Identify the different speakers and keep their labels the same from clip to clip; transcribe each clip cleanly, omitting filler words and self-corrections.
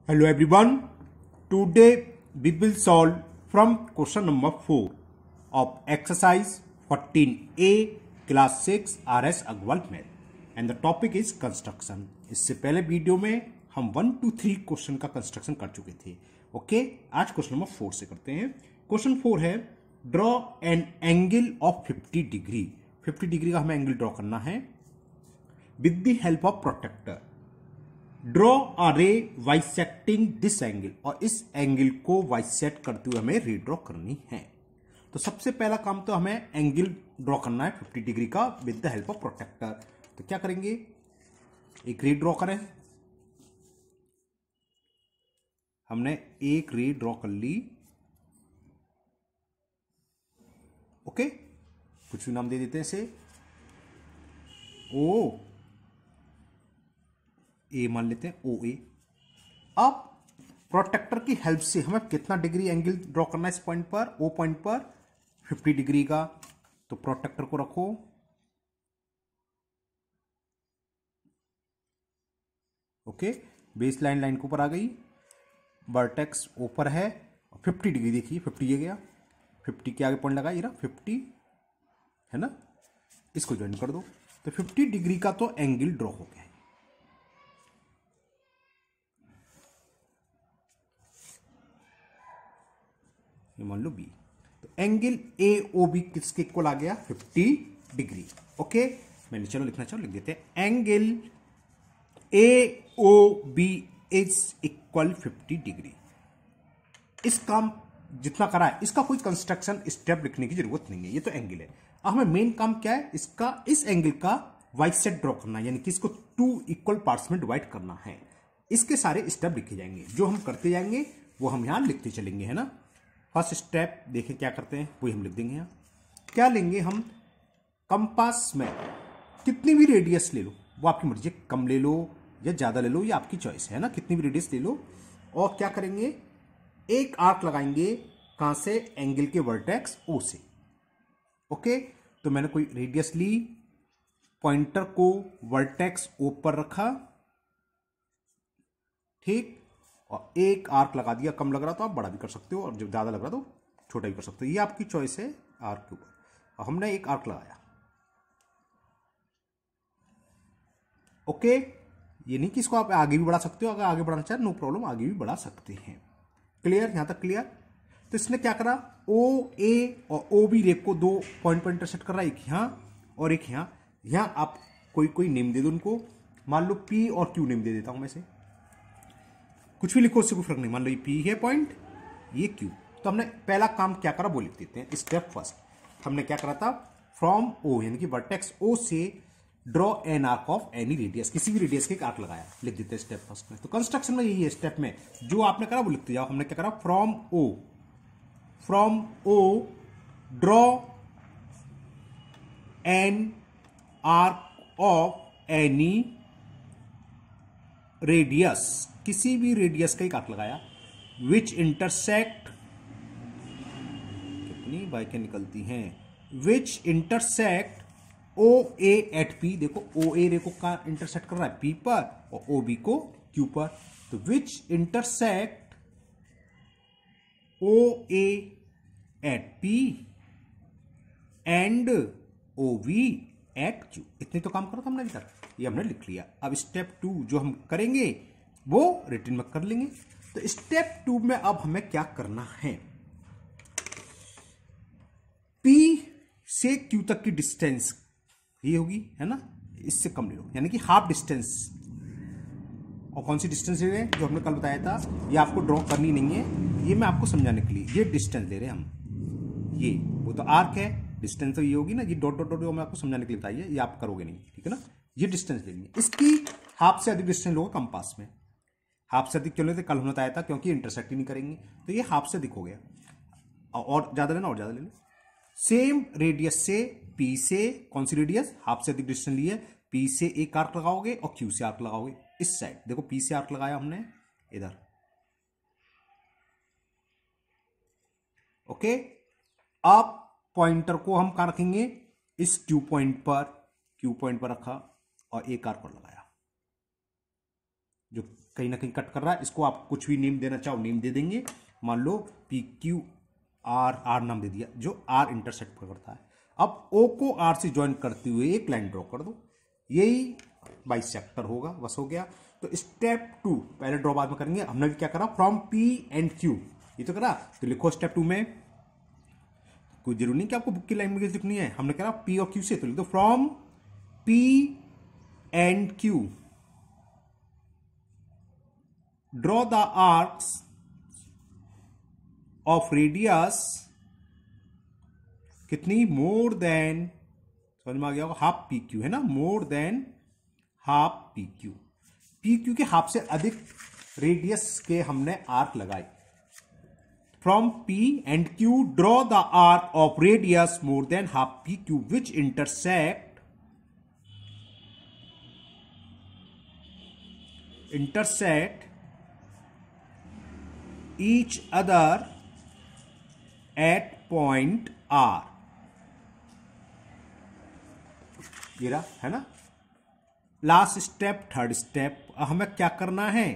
Speaker 1: Hello everyone. Today we will solve from question number 4 of exercise 14A class 6 RS Agrawal math and the topic is construction. इससे पहले video में हम 1 to 3 question का construction कर चुके थे. Okay, आज क्वेश्चन नंबर 4 से करते हैं. क्वेश्चन 4 है draw an angle of 50 degree. 50 degree का हमें एंगल ड्रॉ करना है with the help of protractor. Draw a ray bisecting this angle, और इस एंगल को वाइसेट करते हुए हमें रीड्रॉ करनी है. तो सबसे पहला काम तो हमें एंगल ड्रॉ करना है 50 डिग्री का with the help of protractor. तो क्या करेंगे, एक रे ड्रॉ करें. हमने एक रे ड्रॉ कर ली. ओके, कुछ भी नाम दे देते हैं इसे. ओ ए मान लेते हैं, ओ ए. अब प्रोटेक्टर की हेल्प से हमें कितना डिग्री एंगल ड्रॉ करना है इस पॉइंट पर, ओ पॉइंट पर 50 डिग्री का. तो प्रोटेक्टर को रखो. ओके, बेस लाइन लाइन के ऊपर आ गई, वर्टेक्स ऊपर है, 50 डिग्री देखिए, 50 ये गया, 50 के आगे पॉइंट लगा, ये ना 50 है ना, इसको ज्वाइन कर दो. तो 50 डिग्री का तो एंगल ड्रॉ हो गया. ये मान लो बी. तो एंगल ए ओ बी किसके इक्वल आ गया, 50 डिग्री. ओके, मैंने चलो लिखना चाहूँ, लिख देते हैं. Angle A O B is equal 50 degree. इस काम जितना करा है इसका कोई कंस्ट्रक्शन स्टेप लिखने की जरूरत नहीं है, ये तो एंगल है. अब हमें मेन काम क्या है, इसका इस एंगल का वाइसेट ड्रॉ करना है, यानी कि इसको 2 इक्वल पार्ट्स में डिवाइड करना है. इसके सारे स्टेप लिखे जाएंगे, जो हम करते जाएंगे वो हम यहां लिखते चलेंगे, है ना. फर्स्ट स्टेप देखें क्या करते हैं, वही हम लिख देंगे. यहाँ क्या लेंगे हम, कंपास में कितनी भी रेडियस ले लो, वो आपकी मर्जी, कम ले लो या ज्यादा ले लो, ये आपकी चॉइस है ना, कितनी भी रेडियस ले लो. और क्या करेंगे, एक आर्क लगाएंगे कहां से, एंगल के वर्टेक्स ओ से. ओके, तो मैंने कोई रेडियस ली, पॉइंटर को वर्टेक्स ओ पर रखा, ठीक, और एक आर्क लगा दिया. कम लग रहा तो आप बड़ा भी कर सकते हो, और जब ज्यादा लग रहा तो छोटा भी कर सकते हो, ये आपकी चॉइस है आर्क के ऊपर. और हमने एक आर्क लगाया. ओके, ये नहीं कि इसको आप आगे भी बढ़ा सकते हो, अगर आगे बढ़ाना चाहे नो प्रॉब्लम, आगे भी बढ़ा सकते हैं. क्लियर, यहां तक क्लियर. तो इसने क्या करा, ओ ए और ओ बी रे को 2 पॉइंट पर इंटरसेक्ट कर रहा है, एक यहां और एक यहां. यहां आप कोई कोई नेम दे दो उनको, मान लो पी और क्यू नेम दे देता हूं मैं से, कुछ भी लिखो उससे कोई फर्क नहीं. मान लो ये पी है पॉइंट, ये क्यू. तो हमने पहला काम क्या करा वो लिख देते हैं. स्टेप फर्स्ट हमने क्या करा था, फ्रॉम ओ यानी कि वर्टेक्स ओ से draw an arc of any radius, किसी भी रेडियस के एक आर्क लगाया, लिख देते हैं स्टेप फर्स्ट में. तो कंस्ट्रक्शन में यही है, स्टेप में जो आपने करा वो लिखते जाओ. हमने क्या करा, from O draw an arc of any radius, किसी भी रेडियस का एक आर्क लगाया, विच इंटरसेक्ट, कितनी बाइकें निकलती हैं, which intersect O A at P. देखो ओ ए रे को का इंटरसेक्ट कर रहा है पी पर, और ओ बी को क्यू पर. तो which intersect O A at P and O B at Q. इतने तो काम करो तो हमने अभी तक, ये हमने लिख लिया. अब स्टेप 2 जो हम करेंगे वो रिटन में कर लेंगे. तो स्टेप 2 में अब हमें क्या करना है, P से Q तक की डिस्टेंस ये होगी, है ना, इससे कम ले लो, यानी कि हाफ डिस्टेंस. और कौन सी डिस्टेंस ले रहे हैं, जो हमने कल बताया था, ये आपको ड्रॉ करनी नहीं है, ये मैं आपको समझाने के लिए ये डिस्टेंस ले रहे हैं हम. ये वो तो आर्क है, डिस्टेंस तो ये होगी ना, ये डॉट डॉट डॉट मैं आपको समझाने के लिए बताइए, ये आप करोगे नहीं, ठीक है ना. ये डिस्टेंस लेनी है, इसकी हाफ से अधिक डिस्टेंस लोगे कंपास में. हाफ से अधिक क्यों लेते, कल हमने बताया था, क्योंकि इंटरसेक्ट ही नहीं करेंगे. तो ये हाफ से अधिक हो गया, और ज्यादा लेना, और ज्यादा ले लो. सेम रेडियस से पी से, कौन सी रेडियस, हाफ से अधिक डिस्टेंस ली है, पी से एक आर्क लगाओगे और क्यू से आर्क लगाओगे इस साइड. देखो पी से आर्क लगाया हमने इधर. ओके, अब पॉइंटर को हम कहां रखेंगे, इस क्यू पॉइंट पर रखा और एक आर्क पर लगाया. जो कहीं ना कहीं कट कर रहा है, इसको आप कुछ भी नेम देना चाहो नेम दे देंगे। मान लो पी क्यू आर, आर नाम दे दिया, जो आर इंटरसेक्ट करता है। अब ओ को आर से ज्वाइन करते हुए एक लाइन ड्रॉ कर दो, यही बाइसेक्टर होगा, बस हो गया। तो स्टेप 2 पहले ड्रॉ बाद में करेंगे। हमने भी क्या करा, फ्रॉम पी एंड क्यू, ये तो करा। तो लिखो स्टेप 2 में, कोई जरूरी नहीं कि आपको बुक की लैंग्वेज लिखनी है, हमने करा पी और क्यू से, तो लिख दो from P and Q draw the arcs of radius कितनी, मोर देन, समझ में आ गया होगा, हाफ पी क्यू है ना, more than half P Q. P Q के हाफ से अधिक रेडियस के हमने आर्क लगाए। From P and Q draw the arc of radius more than half P Q which intersect each other at point R. ये रहा है ना लास्ट स्टेप, थर्ड स्टेप। हमें क्या करना है,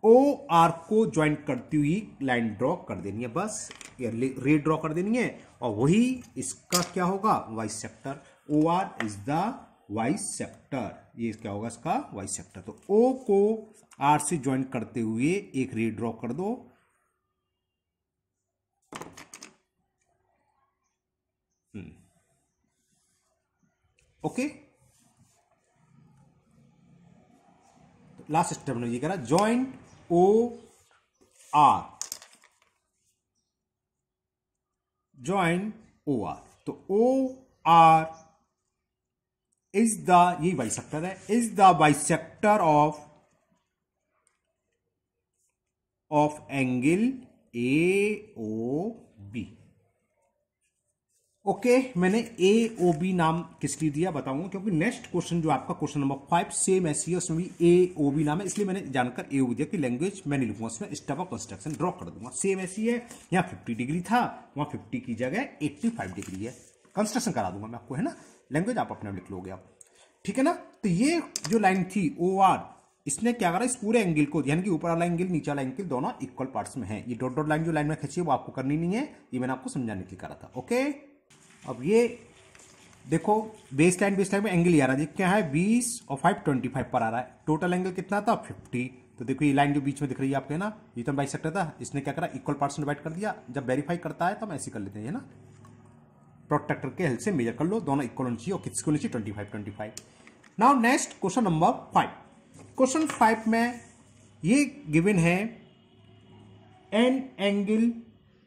Speaker 1: ओ आर को ज्वाइन करती हुई लाइन ड्रॉ कर देनी है, बस रे ड्रॉ कर देनी है। और वही इसका क्या होगा, bisector. O R is the bisector, ये क्या होगा इसका बाइसेक्टर। तो ओ को आर से ज्वाइन करते हुए एक रे ड्रॉ कर दो। ओके, लास्ट स्टेप में ये करा, join O R, join O R. तो ओ आर इज द, ये बाइसेक्टर है, is the bisector of angle A O B. Okay, मैंने ए ओ बी नाम किस लिए दिया बताऊंगा, क्योंकि नेक्स्ट क्वेश्चन जो आपका क्वेश्चन नंबर 5 सेम ऐसी है, उसमें भी ए ओ बी नाम है, इसलिए मैंने जानकर ए ओ बी दिया कि लैंग्वेज मैं नहीं लिखूंगा, उसमें स्टेप ऑफ कंस्ट्रक्शन ड्रॉ कर दूंगा। सेम ऐसी है, यहाँ 50 डिग्री था, वहां 50 की जगह 85 डिग्री है, कंस्ट्रक्शन करा दूंगा मैं आपको, है ना। लैंग्वेज आप अपने लिख लोगे आप, ठीक है ना। तो ये जो लाइन थी ओ आर, इसने क्या करा, इस पूरे एंगल को, यानी कि ऊपर वाला एंगल नीचे वाला एंगल दोनों इक्वल पार्ट्स में है। ये डॉट डॉट लाइन जो लाइन में खींची है वो आपको करनी नहीं है, ये मैंने आपको समझाने के लिए करा था। ओके, अब ये देखो बेस लाइन में एंगल आ रहा है, क्या है 20 और 5 25 पर आ रहा है। टोटल एंगल कितना था 50। तो देखो ये लाइन जो बीच में दिख रही है आपके ना, ये तो बाइसेक्टर था, इसने क्या करा इक्वल पार्ट्स में डिवाइड कर दिया। जब वेरीफाई करता है तो हम ऐसे कर लेते हैं ना, प्रोट्रैक्टर के हेल्प से मेजर कर लो, दोनों इक्वल होनी चाहिए और किसको होनी चाहिए 25। Now next question number 5। Question 5 में ये गिवन है एन एंगल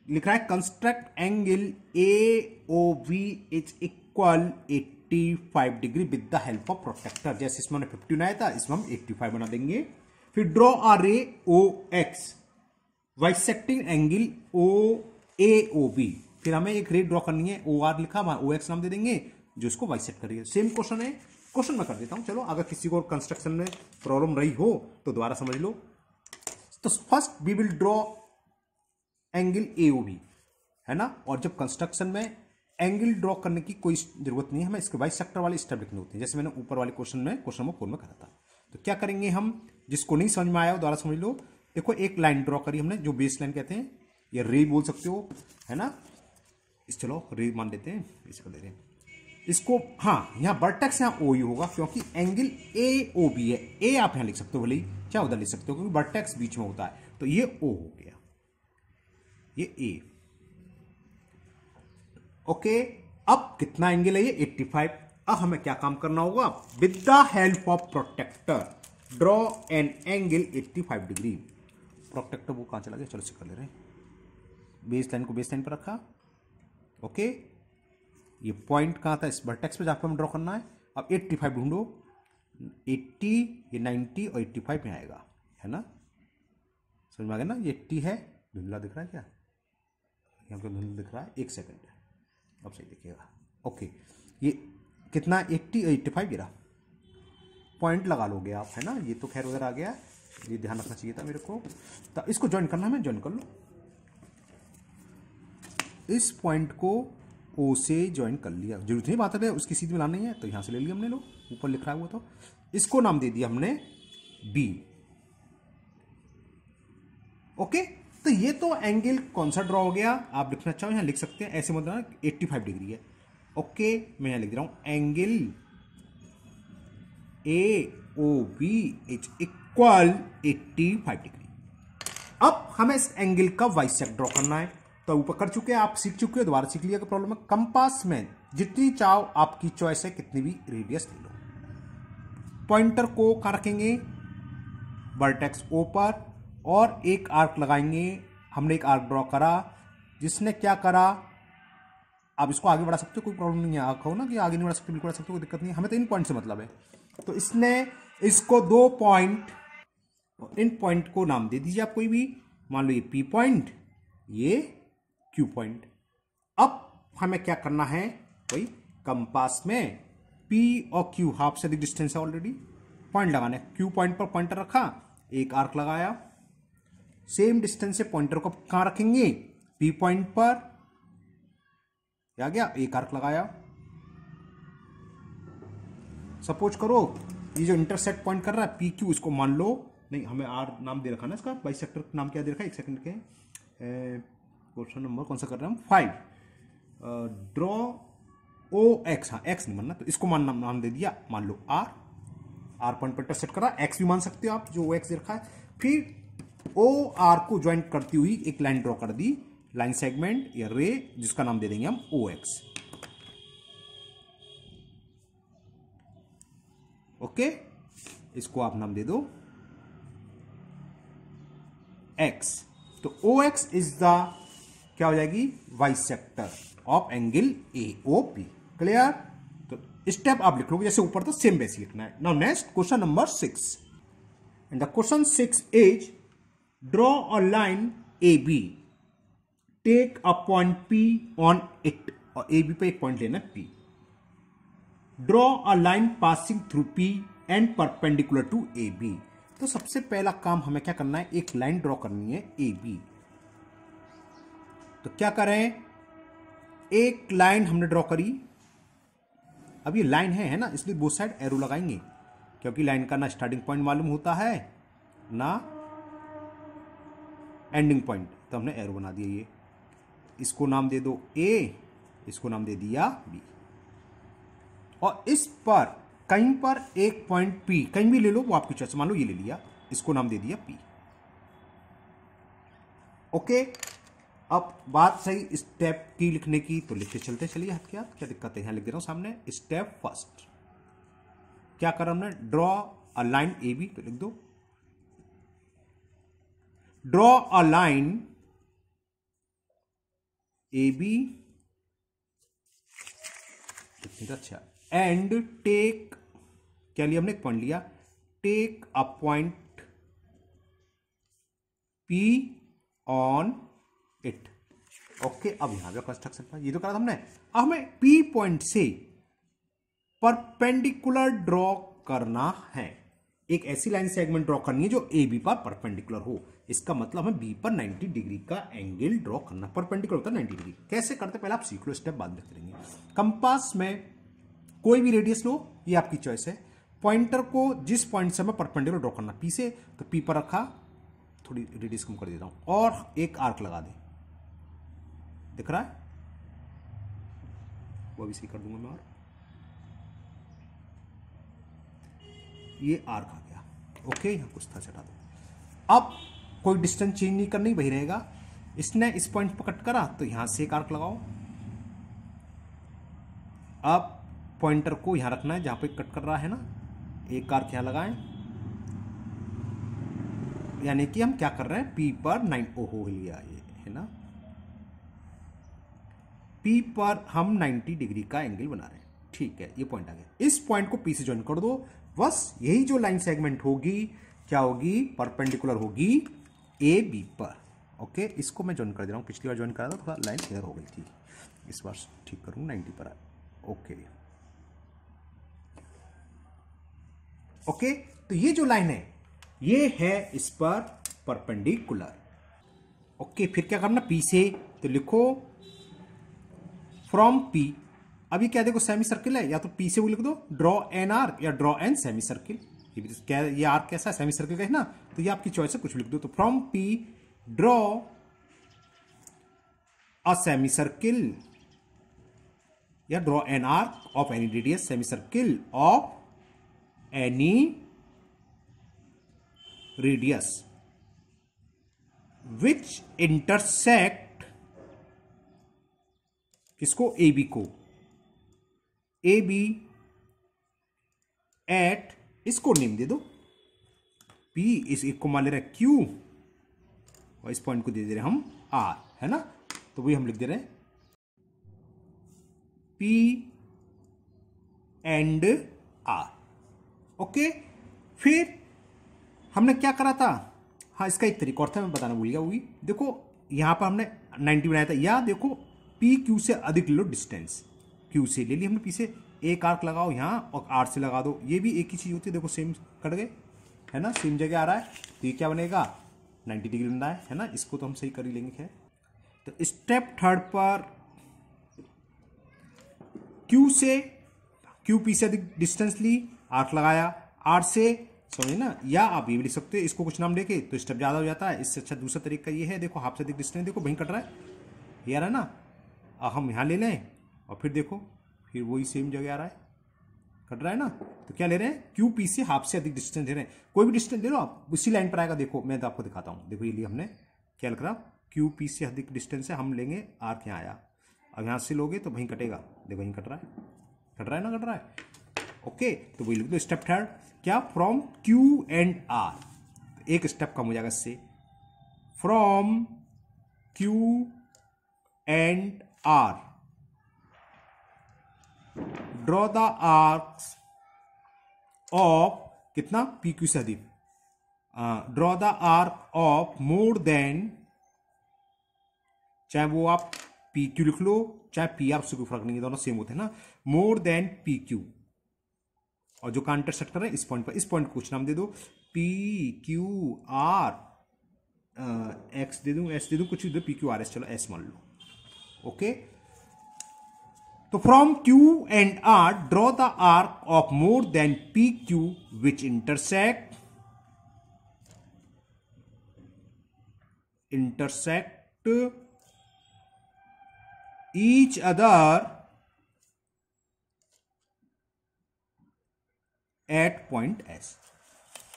Speaker 1: लिख रहा है, construct angle A O B is equal 85 degree with the help of protractor. जैसे इसमें 50 बनाया था, इसमें हम 85 बना देंगे। फिर ड्रॉ अ रे ओ एक्स बाइसेक्टिंग एंगल ओ ए ओ बी। फिर हमें एक रे ड्रॉ करनी है, ओ आर लिखा, ओ एक्स नाम दे देंगे, जो इसको बाइसेक्ट करिए। सेम क्वेश्चन है, क्वेश्चन मैं कर देता हूं, चलो अगर किसी को कंस्ट्रक्शन में प्रॉब्लम रही हो तो दोबारा समझ लो। तो first we will draw angle A O B, है ना। और जब कंस्ट्रक्शन में एंगल ड्रॉ करने की कोई जरूरत नहीं है, हमें इसके बाइसेक्टर वाले स्टेप लिखने होते हैं, जैसे मैंने ऊपर वाले क्वेश्चन में क्वेश्चन नंबर 4 में करा था। तो क्या करेंगे हम, जिसको नहीं समझ में आया दोबारा समझ लो। देखो एक लाइन ड्रॉ करी हमने, जो बेस लाइन कहते हैं, या रे बोल सकते हो, है ना। इस चलो रे मान लेते हैं, इसको ले रहे हैं इसको। हाँ, यहाँ वर्टेक्स यहाँ ओ यू होगा, क्योंकि एंगल ए ओ बी है। ए आप यहाँ लिख सकते हो, भले ही चाहे उधर लिख सकते हो, क्योंकि वर्टेक्स बीच में होता है। तो ये ओ हो गया, ये ए। ओके, अब कितना एंगल है ये 85। अब हमें क्या काम करना होगा, with the help of protractor draw an angle 85 degree. Protractor वो कहां चला गया, चलो इसे कर ले रहे हैं। बेस लाइन को बेस लाइन पर रखा, ओके। ये पॉइंट कहां था, इस वर्टेक्स पे जाकर हमें ड्रॉ करना है। अब 85 ढूंढो, 80, ये 90 और 85 में आएगा, है ना। समझ में आ गया ना, ये 80 है, धुंधला दिख रहा है क्या, यहाँ पे धुंधला दिख रहा है, एक सेकंड, अब सही दिखेगा। ओके, ये कितना 80 और 85 गिरा, पॉइंट लगा लोगे आप, है ना। ये तो खैर उधर आ गया, ये ध्यान रखना चाहिए था मेरे को। तो इसको ज्वाइन करना है, ज्वाइन कर लो। इस पॉइंट को ओ से ज्वाइन कर लिया, जरूरत नहीं बात है उसकी सीधी मिलानी है, तो यहां से ले लिया हमने, लो ऊपर लिख रहा है वो। तो इसको नाम दे दिया हमने बी, ओके, तो ये तो एंगल कौन सा ड्रॉ हो गया, आप लिखना चाहो यहां लिख सकते हैं, ऐसे मतलब 85 डिग्री है। ओके, मैं यहां लिख रहा हूं angle AOB is equal 85 degree. अब हमें इस एंगल का बाइसेक्ट ड्रॉ करना है, तो ऊपर कर चुके हैं, आप सीख चुके हो, दोबारा सीख लिया कि प्रॉब्लम है। कंपास में जितनी चाहो आपकी चॉइस है, कितनी भी रेडियस ले लो। पॉइंटर को कहां रखेंगे, वर्टेक्स O पर, और एक आर्क लगाएंगे। हमने एक आर्क ड्रॉ करा, जिसने क्या करा, आप इसको आगे बढ़ा सकते हो, कोई प्रॉब्लम नहीं है। आप कहो ना कि आगे नहीं बढ़ा सकते, बिल्कुल बढ़ा सकते हो, कोई दिक्कत नहीं है, हमें तो इन पॉइंट से मतलब है। तो इसने इसको 2 पॉइंट, इन पॉइंट को नाम दे दीजिए आप कोई भी, मान लो ये P पॉइंट, ये Q पॉइंट। अब हमें क्या करना है, कोई कंपास में P और Q हाफ से अधिक डिस्टेंस है, ऑलरेडी पॉइंट लगाने। Q पॉइंट पर पॉइंटर रखा, एक आर्क लगाया, सेम डिस्टेंस से पॉइंटर को कहां रखेंगे, P पॉइंट पर, आ गया, एक आर्क लगाया। सपोज करो ये जो इंटरसेक्ट पॉइंट कर रहा है PQ, इसको मान लो, नहीं हमें R नाम दे रखा ना इसका, बाइसेक्टर नाम क्या दे रखा है, एक सेकंड के, क्वेश्चन नंबर कौन सा कर रहे हैं हम, 5। ड्रॉ OX, हाँ X नहीं मानना, तो इसको नाम दे दिया, मान लो R पॉइंट पर इंटरसेक्ट कर रहा है, X भी मान सकते हो आप, जो OX दे रखा है। फिर OR को ज्वाइंट करती हुई एक लाइन ड्रॉ कर दी, लाइन सेगमेंट या रे, जिसका नाम दे देंगे हम OX। ओके, इसको आप नाम दे दो X। तो OX इज द, क्या हो जाएगी, bisector of angle AOP। Clear, तो स्टेप आप लिख लोगे जैसे ऊपर, तो सेम वैसे लिखना है। Now next question number 6, and the question 6 is draw a line AB, take a point P on it, और AB पे एक पॉइंट लेना P। Draw a line passing through P and perpendicular to AB। तो सबसे पहला काम हमें क्या करना है, एक लाइन ड्रॉ करनी है AB। तो क्या करें, एक लाइन हमने ड्रॉ करी, अब ये लाइन है ना, इसलिए बोथ साइड एरो लगाएंगे, क्योंकि लाइन का ना स्टार्टिंग पॉइंट मालूम होता है ना एंडिंग पॉइंट, तो हमने एरो बना दिया। ये इसको नाम दे दो A, इसको नाम दे दिया B, और इस पर कहीं पर एक पॉइंट P, कहीं भी ले लो, वो आपकी चॉइस, मान लो ये ले लिया, इसको नाम दे दिया P। ओके, अब बात सही स्टेप की लिखने की, तो लिखते चलते चलिए हाथ के हाथ, क्या दिक्कत है, यहां लिख दे रहा हूं सामने। स्टेप फर्स्ट क्या करा हमने, ड्रॉ अ लाइन AB, तो लिख दो ड्रॉ अ लाइन AB, अच्छा, एंड टेक, क्या लिया हमने, एक पॉइंट लिया, take a point P on it. Okay, अब यहां पे कंस्ट्रक्शन पर ये तो करा था हमने। अब हमें P पॉइंट से परपेंडिकुलर ड्रॉ करना है, एक ऐसी लाइन सेगमेंट ड्रॉ करनी है जो AB पर परपेंडिकुलर हो। इसका मतलब हमें B पर 90 डिग्री का एंगल ड्रॉ करना, परपेंडिकुलर होता है 90 डिग्री। कैसे करते पहले आप सीख लो, स्टेप बाद में करेंगे। कंपास में कोई भी रेडियस लो, ये आपकी चॉइस है। पॉइंटर को जिस पॉइंट से हमें परपेंडिकुलर ड्रॉ करना, P से, तो P पर रखा, थोड़ी रेडियस कम कर देता हूं, और एक आर्क लगा दे, दिख रहा है, वो भी सही कर दूंगा मैं, और ये आर्क आ गया। ओके, यहां कुछ था, चटा दो। अब कोई डिस्टेंस चेंज नहीं करनी, वही रहेगा। इसने इस पॉइंट पर कट करा, तो यहां से एक आर्क लगाओ। अब पॉइंटर को यहां रखना है जहां पे कट कर रहा है ना, एक आर्क यहां लगाएं, यानी कि हम क्या कर रहे हैं, P पर 9 हो लिया, ये है ना, P पर हम 90 डिग्री का एंगल बना रहे हैं। ठीक है, ये पॉइंट आ गया। इस पॉइंट को P से ज्वाइन कर दो, बस यही जो लाइन सेगमेंट होगी क्या होगी, परपेंडिकुलर होगी AB पर। ओके, इसको मैं ज्वाइन कर दे रहा हूं, पिछली बार ज्वाइन करा था, थोड़ा लाइन इधर हो गई थी, इस बार ठीक करूंगा, 90 पर आए। ओके, तो ये जो लाइन है ये है इस पर परपेंडिकुलर। ओके, फिर क्या करना, P से, तो लिखो फ्रॉम P। अब ये क्या देखो, सेमी सर्किल है, या तो P से वो लिख दो ड्रॉ एन आर्क, या ड्रॉ एन सेमी सर्किल। ये क्या, ये आर्क कैसा है, सेमी सर्किल का है ना, तो ये आपकी चॉइस है, कुछ लिख दो। तो from P draw a semi circle या draw an arc of any radius semi circle of any radius which intersect किसको, ए बी को, ए बी एट, इसको नेम दे दो पी, इस एक को मान ले रहे हैं क्यू और इस पॉइंट को दे दे रहे हैं हम आर, है ना। तो वही हम लिख दे रहे हैं पी एंड आर। ओके, फिर हमने क्या करा था, हाँ इसका एक तरीका और था, मैं बताना भूल गया। वही देखो यहां पर हमने 90 बनाया था, या देखो पी क्यू से अधिक ले लो डिस्टेंस, क्यू से ले ली हमने, पी से एक आर्क लगाओ यहां और आर से लगा दो, ये भी एक ही चीज होती है। देखो सेम कट गए, है ना, सेम जगह आ रहा है, तो ये क्या बनेगा 90 डिग्री बन रहा है ना। इसको तो हम सही कर ही लेंगे। खैर, तो स्टेप थर्ड पर क्यू से, क्यू पी से अधिक डिस्टेंस ली, आर्क लगाया, आर से, समझे ना, या आप ये भी लिख सकते हो इसको कुछ नाम देके, तो स्टेप ज्यादा हो जाता है। इससे अच्छा दूसरा तरीका ये है, देखो हाफ से अधिक डिस्टेंस, देखो वहीं कट रहा है, ये आ रहा है ना, हम यहां ले लें और फिर देखो फिर वही सेम जगह आ रहा है, कट रहा है ना। तो क्या ले रहे हैं, क्यू पी से हाफ से अधिक डिस्टेंस ले रहे हैं, कोई भी डिस्टेंस ले लो आप, उसी लाइन पर आएगा। देखो मैं तो आपको दिखाता हूं, देखो ये लिए हमने क्या लिख रहा, क्यू पी से अधिक डिस्टेंस है, हम लेंगे आर्क यहाँ आया, अब यहां से लोगे तो वहीं कटेगा, देखो वहीं कट रहा है, कट रहा है ना, कट रहा है। ओके, तो वही लिख दो स्टेप थर्ड, क्या, फ्रॉम क्यू एंड आर, एक स्टेप कम हो जाएगा इससे, from Q and R draw the arcs of कितना, पी क्यू से अधिक, draw the arc of more than, चाहे वो आप पी क्यू लिख लो चाहे पी आर, उससे कोई फर्क नहीं है, दोनों सेम होते हैं ना, मोर देन पी क्यू, और जो का इंटरसेक्ट कर रहे हैं इस पॉइंट पर, इस पॉइंट को कुछ नाम दे दो, पी क्यू आर एक्स दे दूं, एस दे दूं, कुछ भी दे, पी क्यू आर एस, चलो एस मान लो। ओके, तो from Q and R draw the arc of more than P Q which intersect each other at point S.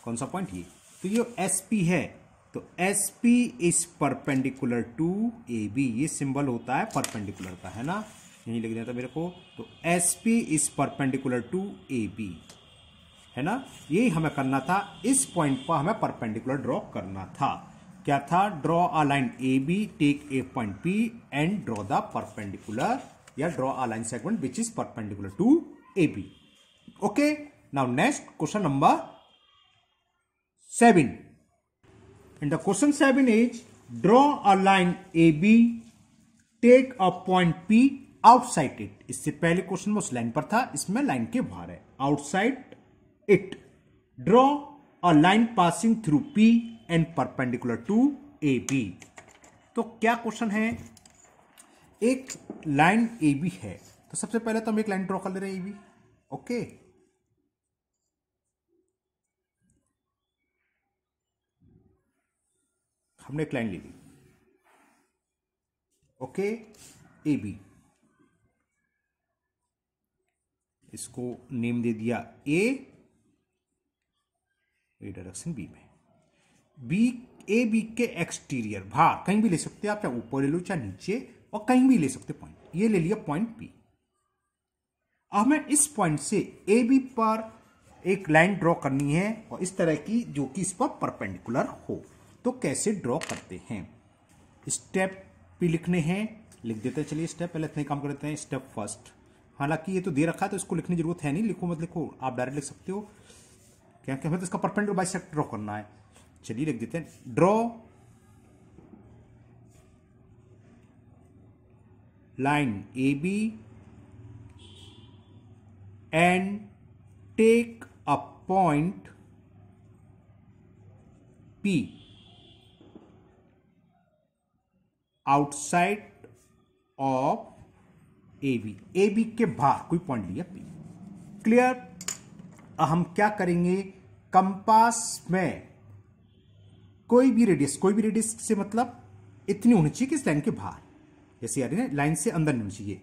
Speaker 1: कौन सा पॉइंट, ये, तो ये एस पी है, तो S P is perpendicular to A B, ये सिंबल होता है परपेंडिकुलर का, है ना, यही लिख देना था मेरे को। तो S P is perpendicular to A B, है ना, यही हमें करना था, इस पॉइंट पर हमें परपेंडिकुलर ड्रॉ करना था। क्या था, draw a line A B, take a point P and draw the perpendicular, या draw a line segment which is perpendicular to A B. Okay, now next question number 7. And the question 7 is, draw a line AB, take a point P outside it. इससे पहले question में उस line पर था, इसमें line के बाहर है, outside it. Draw a line passing through P and perpendicular to AB. तो क्या क्वेश्चन है, एक लाइन AB है, तो सबसे पहले तो हम एक लाइन ड्रॉ कर ले रहे हैं AB। ओके, हमने एक लाइन ले ली, ओके, ए बी, इसको नेम दे दिया ए डायरेक्शन बी में, बी ए बी के एक्सटीरियर बाहर कहीं भी ले सकते हैं आप, चाहे ऊपर ले लो चाहे नीचे, और कहीं भी ले सकते पॉइंट, ये ले लिया पॉइंट पी। अब हमें इस पॉइंट से ए बी पर एक लाइन ड्रॉ करनी है, और इस तरह की जो कि इस पर परपेंडिकुलर हो। तो कैसे ड्रॉ करते हैं, स्टेप भी लिखने हैं, लिख देते हैं। चलिए स्टेप पहले इतने काम कर देते हैं। स्टेप फर्स्ट, हालांकि ये तो दे रखा है तो इसको लिखने की जरूरत है नहीं, लिखो मत लिखो, आप डायरेक्ट लिख सकते हो, क्या क्या हमें तो इसका परपेंडिकुलर बाइसेक्टर ड्रॉ करना है। चलिए लिख देते हैं, draw line A B and take a point P outside of A B के बाहर कोई पॉइंट लिया P। क्लियर। हम क्या करेंगे, कंपास में कोई भी रेडियस से मतलब इतनी होनी चाहिए कि इस लाइन के बाहर, जैसे यार लाइन से अंदर नहीं होनी चाहिए,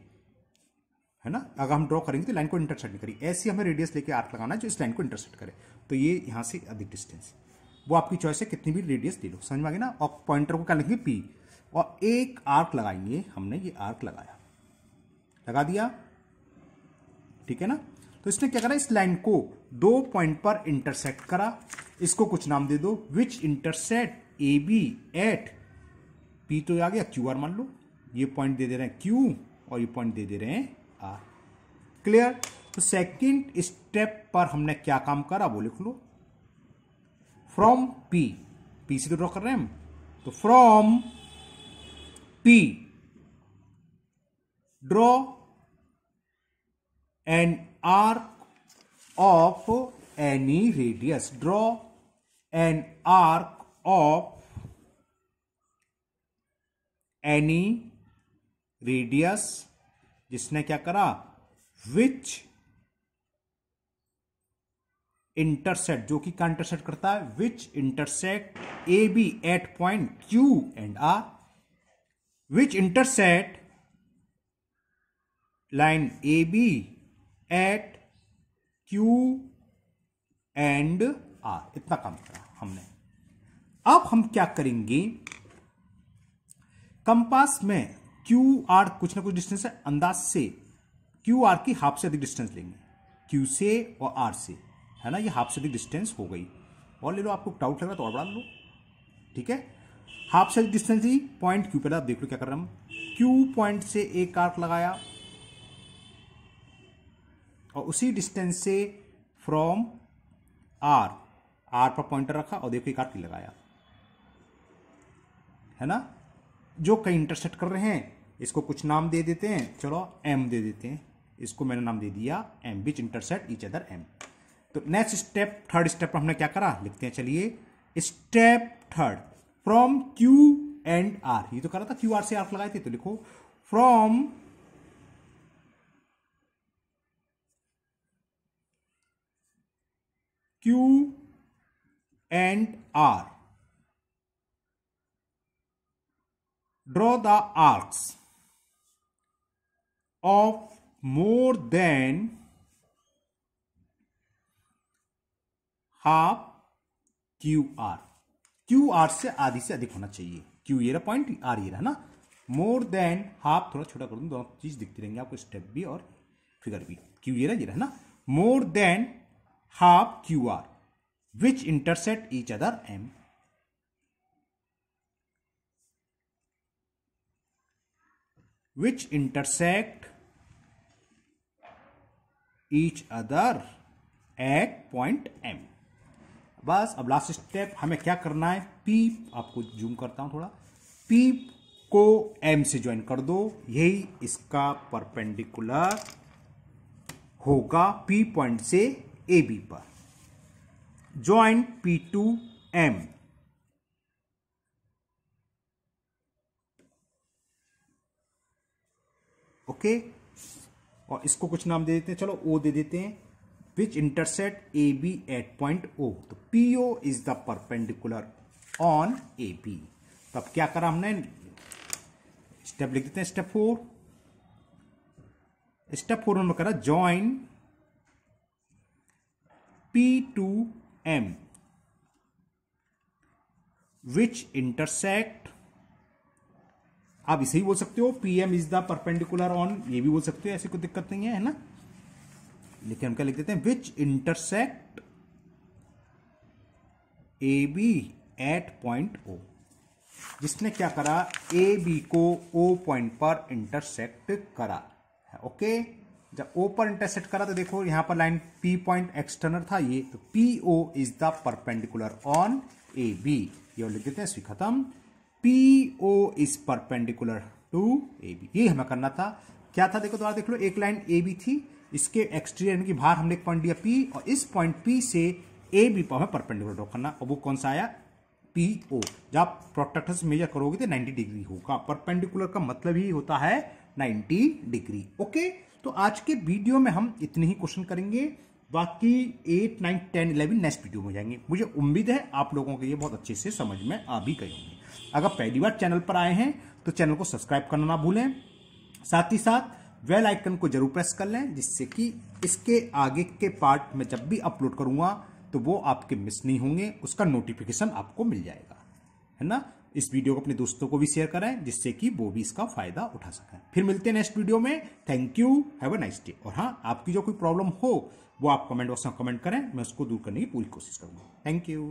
Speaker 1: है ना। अगर हम ड्रॉ करेंगे तो लाइन को इंटरसेक्ट नहीं करेगी, ऐसे हमें रेडियस लेके आर्क लगाना है जो इस लाइन को इंटरसेक्ट करे। तो ये यहां से अधिक डिस्टेंस, वो आपकी चॉइस है, कितनी भी रेडियस ले लो, समझ में आ गया ना। और पॉइंटर को क्या लिखेंगे P, और एक आर्क लगाएंगे, हमने ये आर्क लगा दिया, ठीक है ना। तो इसने क्या करा, इस लाइन को 2 पॉइंट पर इंटरसेक्ट करा, इसको कुछ नाम दे दो, which intersect AB at P, तो आ गया QR मान लो, ये पॉइंट दे दे रहे हैं Q और ये पॉइंट दे दे रहे हैं R। क्लियर। तो सेकंड स्टेप पर हमने क्या काम करा वो लिख लो, फ्रॉम P से तो ड्रॉ कर रहे हैं हम, तो from P draw an arc of any radius, draw an arc of any radius, जिसने क्या करा, विच इंटरसेक्ट, जो कि क्या इंटरसेक्ट करता है, which intersect AB at point Q and R, which intersect line AB at Q and R। इतना काम करा हमने। अब हम क्या करेंगे, कंपास में QR कुछ ना कुछ डिस्टेंस है, अंदाज से QR की हाफ से अधिक डिस्टेंस लेंगे, Q से और R से, है ना। ये हाफ से अधिक डिस्टेंस हो गई, और ले लो, आपको डाउट लग रहा तो और बढ़ा लो, ठीक है। हाफ से अधिक डिस्टेंस ही पॉइंट Q, पहले आप देख लो क्या कर रहे हैं हम, Q पॉइंट से एक आर्क लगाया, और उसी डिस्टेंस से फ्रॉम R पर पॉइंटर रखा, और देखो एक आर्क लगाया, है ना। जो कहीं इंटरसेक्ट कर रहे हैं, इसको कुछ नाम दे देते हैं, चलो M दे देते हैं, इसको मैंने नाम दे दिया M, which intersect each other M। तो नेक्स्ट स्टेप, थर्ड स्टेप पर हमने क्या करा, लिखते हैं चलिए, step third, from Q and R, ये तो करा था QR से आर्क लगाए थे, तो लिखो from Q and R draw the arcs of more than half QR, QR से आधी से अधिक होना चाहिए, Q ये रहा पॉइंट, R ये रहा ना, मोर देन हाफ, थोड़ा छोटा कर दूं, दोनों चीज दिखती रहेंगे आपको, स्टेप भी और फिगर भी, Q ये रहा ना, more than half QR which intersect each other M, which intersect each other at point M। बस अब लास्ट स्टेप हमें क्या करना है, P, आपको जूम करता हूं थोड़ा, P को M से ज्वाइन कर दो, यही इसका परपेंडिकुलर होगा P पॉइंट से AB पर, join P to M। Okay, और इसको कुछ नाम दे देते हैं, चलो O दे देते हैं, which intersect AB at point O, तो PO is the perpendicular on AB। तो अब क्या करा हमने, स्टेप लिख देते हैं, स्टेप 4, स्टेप 4 में करा join P to M which intersect, आप इसे ही बोल सकते हो PM is the perpendicular on, ये भी बोल सकते हो, ऐसी कोई दिक्कत नहीं है ना। लेकिन हम क्या लिख देते हैं, which intersect AB at point O, जिसने क्या करा, AB को O पॉइंट पर इंटरसेक्ट करा, ओके। जब O पर इंटरसेक्ट करा तो देखो यहां पर लाइन P पॉइंट एक्सटर्नल था ये, तो PO is the perpendicular on AB, ये लिख देते हैं, इसकी खत्म, PO is perpendicular to AB, ये हमें करना था। क्या था देखो, दोबारा देख लो, एक लाइन AB थी, इसके एक्सटीरियर की बाहर हमने एक पॉइंट दिया P, और इस पॉइंट P से AB पर हमें परपेंडिकुलर ड्रॉ करना, और वो कौन सा आया, PO। जब आप प्रोट्रैक्टर से मेजर करोगे तो 90 डिग्री होगा, परपेंडिकुलर का मतलब ही होता है 90 डिग्री। ओके, तो आज के वीडियो में हम इतने ही क्वेश्चन करेंगे, बाकी 8, 9, 10, 11 नेक्स्ट वीडियो में जाएंगे। मुझे उम्मीद है आप लोगों को ये बहुत अच्छे से समझ में आ भी गए होंगे। अगर पहली बार चैनल पर आए हैं तो चैनल को सब्सक्राइब करना ना भूलें, साथ ही साथ बेल आइकन को जरूर प्रेस कर लें, जिससे कि इसके आगे के पार्ट में जब भी अपलोड करूंगा तो वो आपके मिस नहीं होंगे, उसका नोटिफिकेशन आपको मिल जाएगा, है ना। इस वीडियो को अपने दोस्तों को भी शेयर करें, जिससे कि वो भी इसका फायदा उठा सकें। फिर मिलते हैं नेक्स्ट वीडियो में। Thank you, have a nice day. और हाँ, आपकी जो कोई प्रॉब्लम हो वो आप कमेंट बॉक्स में कमेंट करें, मैं उसको दूर करने की पूरी कोशिश करूंगा। Thank you.